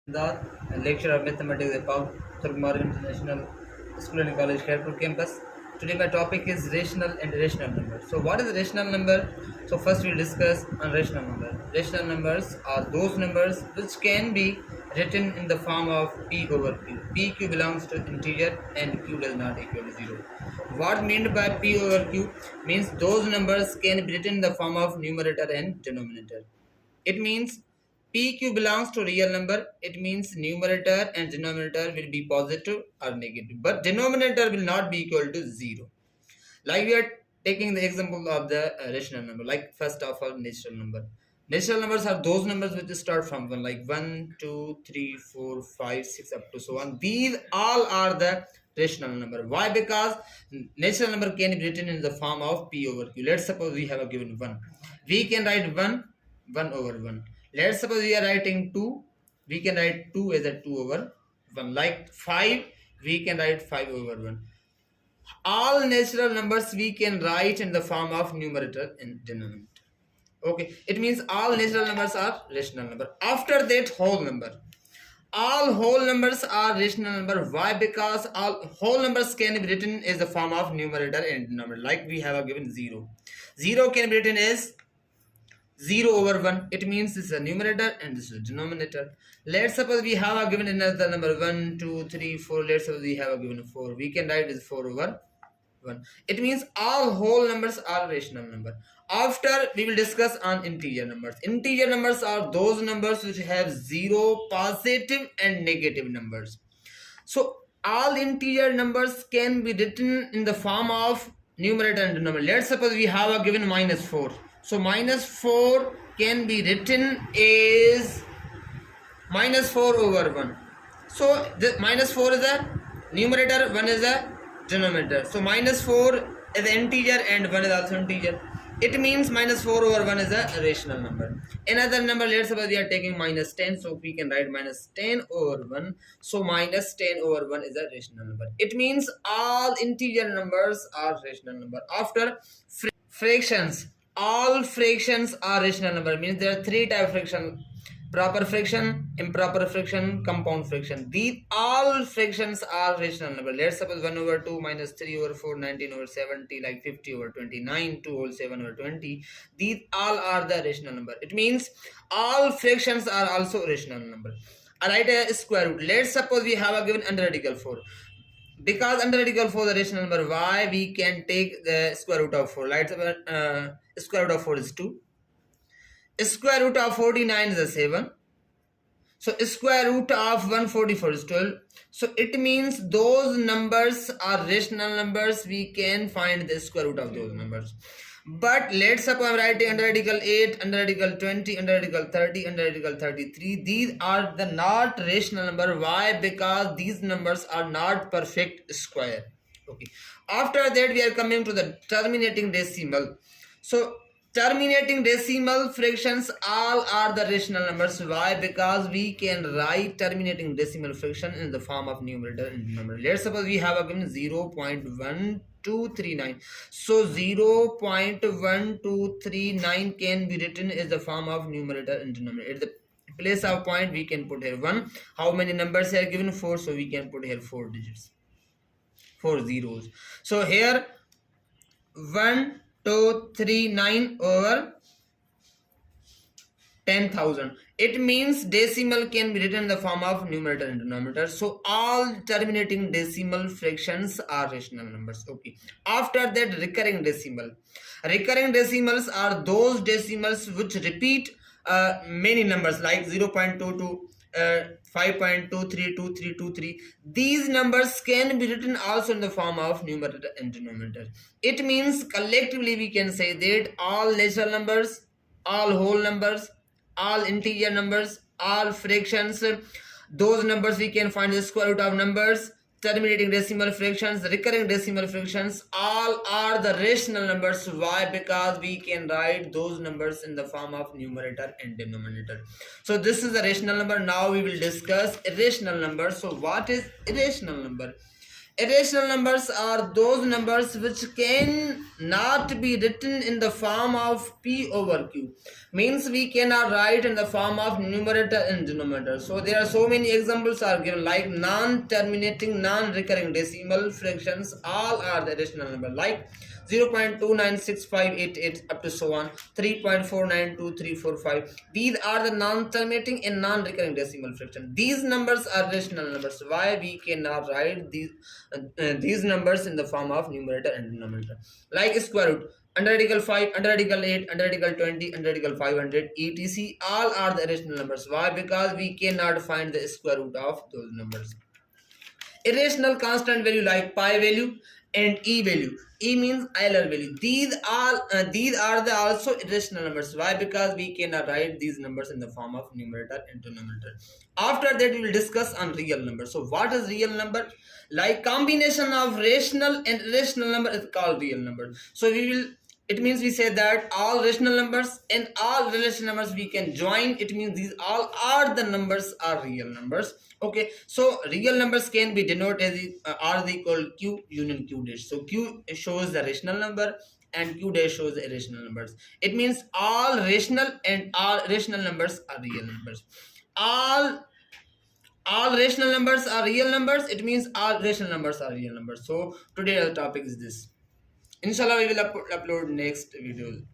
That lecturer of mathematics at Turkmar International School and College, Kharagpur campus. Today my topic is rational and irrational numbers. So what is a rational number? So first we'll discuss on rational number. Rational numbers are those numbers which can be written in the form of p over q. Pq belongs to integer and q does not equal to 0. What meant by p over q means those numbers can be written in the form of numerator and denominator. It means PQ belongs to real number. It means numerator and denominator will be positive or negative. But denominator will not be equal to 0. Like we are taking the example of the rational number. Like first of all, natural number. Natural numbers are those numbers which start from 1. Like 1, 2, 3, 4, 5, 6 up to so on. These all are the rational number. Why? Because natural number can be written in the form of P over Q. Let's suppose we have a given 1. We can write 1 over 1. Let's suppose we are writing 2. We can write 2 as a 2 over 1. Like 5, we can write 5 over 1. All natural numbers we can write in the form of numerator and denominator. Okay, it means all natural numbers are rational number. After that, whole number. All whole numbers are rational number. Why? Because all whole numbers can be written as the form of numerator and denominator. Like we have a given 0. 0 can be written as 0 over 1. It means this is a numerator and this is a denominator. Let's suppose we have a given another number 1, 2, 3, 4. Let's suppose we have a given 4. We can write as 4 over 1. It means all whole numbers are rational number. After we will discuss on integer numbers. Integer numbers are those numbers which have 0, positive and negative numbers. So all integer numbers can be written in the form of numerator and denominator. Let's suppose we have a given minus 4. So minus 4 can be written as minus 4 over 1. So the minus 4 is a numerator, 1 is a denominator. So minus 4 is an integer and 1 is also integer. It means minus 4 over 1 is a rational number. Another number, let's suppose we are taking minus 10. So we can write minus 10 over 1. So minus 10 over 1 is a rational number. It means all integer numbers are rational number. After fractions, all fractions are rational number. Means there are three types of fraction: proper fraction, improper fraction, compound fraction. These all fractions are rational number. Let's suppose 1 over 2 minus 3 over 4, 19 over 70, like 50 over 29, 2 whole 7 over 20. These all are the rational number. It means all fractions are also rational number. I write a square root. Let's suppose we have a given under radical 4. Because under radical 4 the rational number, why we can take the square root of 4. Like square root of 4 is 2. Square root of 49 is a 7. So square root of 144 is 12. So it means those numbers are rational numbers. We can find the square root of those numbers. But let's suppose I'm writing under radical 8, under radical 20, under radical 30, under radical 33. These are the not rational number. Why? Because these numbers are not perfect square. Okay. After that we are coming to the terminating decimal. So terminating decimal fractions all are the rational numbers. Why? Because we can write terminating decimal fraction in the form of numerator and denominator. Let's suppose we have a given 0.1239. So 0.1239 can be written as the form of numerator and denominator. At the place of point we can put here 1. How many numbers are given? 4. So we can put here 4 digits, 4 zeros. So here 1239 over 10,000. It means decimal can be written in the form of numerator and denominator. So all terminating decimal fractions are rational numbers. Okay. After that, recurring decimal. Recurring decimals are those decimals which repeat many numbers, like 0.22, 5.232323. These numbers can be written also in the form of numerator and denominator. It means collectively we can say that all natural numbers, all whole numbers, all integer numbers, all fractions, those numbers we can find the square root of numbers, terminating decimal fractions, recurring decimal fractions, all are the rational numbers. Why? Because we can write those numbers in the form of numerator and denominator. So this is a rational number. Now we will discuss irrational number. So what is irrational number? Irrational numbers are those numbers which can not be written in the form of P over Q. Means we cannot write in the form of numerator and denominator. So there are so many examples are given, like non-terminating, non-recurring decimal fractions. All are the irrational number, like 0.296588 up to so on, 3.492345. These are the non-terminating and non-recurring decimal fraction. These numbers are rational numbers. Why we cannot write these numbers in the form of numerator and denominator? Like square root, under radical 5, under radical 8, under radical 20, under radical 500, etc. All are the irrational numbers. Why? Because we cannot find the square root of those numbers. Irrational constant value like pi value and e value. E means Euler value. These are the also irrational numbers. Why? Because we cannot write these numbers in the form of numerator and denominator. After that, we will discuss on real number. So what is real number? Like combination of rational and irrational number is called real number. So we will, it means we say that all rational numbers and all relational numbers we can join. It means these all are the numbers are real numbers. Okay, so real numbers can be denoted as r is equal q union q dash. So q shows the rational number and q dash shows the irrational numbers. It means all rational and all rational numbers are real numbers. All rational numbers are real numbers. It means all rational numbers are real numbers. So today our topic is this. Inshallah, we will upload next video.